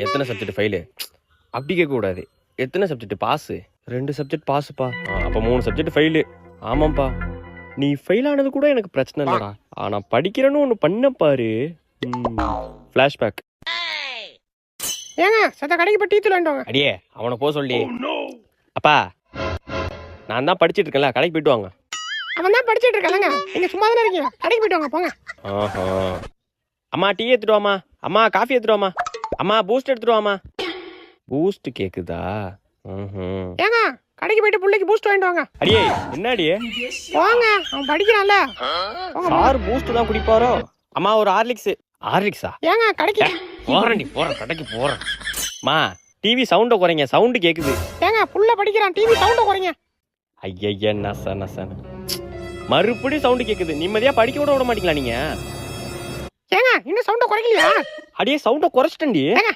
எத்தனை subject fail அப்படி கேட்கக்கூடாது. எத்தனை சப்ஜெக்ட் பாஸு? 2 சப்ஜெக்ட் பாஸுப்பா. அப்போ 3 சப்ஜெக்ட் ஃபெயிலு. ஆமாம்ப்பா. நீ ஃபெயில் ஆனது கூட எனக்கு பிரச்சனை இல்லைடா. ஆனால் படிக்கிறேன்னு ஒன்று பண்ண பாரு. ஃப்ளாஷ்பேக். ஏங்க சத்த கடைக்கு போய் டீ தூள் வாங்கிட்டு வாங்க. அடியே அவனை போக சொல்லி. அப்பா நான் தான் படிச்சுட்டு இருக்கேன்ல, கடைக்கு போயிட்டு வாங்க. அவன் தான் படிச்சுட்டு இருக்காங்க. நீங்க சும்மா தானே இருக்கீங்க, கடைக்கு போயிட்டு வாங்க போங்க. ஆஹா. அம்மா டீ எடுத்துட்டு வாமா. அம்மா காஃபி எடுத்துட்டு வாமா. அம்மா பூஸ்ட் எடுத்துட்டு வாமா. பூஸ்ட் கேக்குதா? ஏங்க கடைக்கு போயிட்டு பிள்ளைக்கு பூஸ்ட் வாங்கிட்டு வாங்க. அடியே என்னடியே? வாங்க, அவன் படிக்கிறான்ல. சார் பூஸ்ட் தான் குடிப்பாரோ? அம்மா ஒரு ஹார்லிக்ஸ். ஹார்லிக்ஸா? ஏங்க கடைக்கு போறேன்டி, போறேன் கடைக்கு போறேன். மா டிவி சவுண்ட குறைங்க, சவுண்ட் கேக்குது. ஏங்க புள்ள படிக்கிறான், டிவி சவுண்ட குறைங்க. ஐயய்ய நச நசன. மறுபடியும் சவுண்ட் கேக்குது. நிம்மதியா படிக்க கூட விட மாட்டீங்களா நீங்க? ஏங்க இன்னும் சவுண்ட குறைக்கலையா? அடியே சவுண்ட குறைச்சிட்டேன்டி. ஏங்க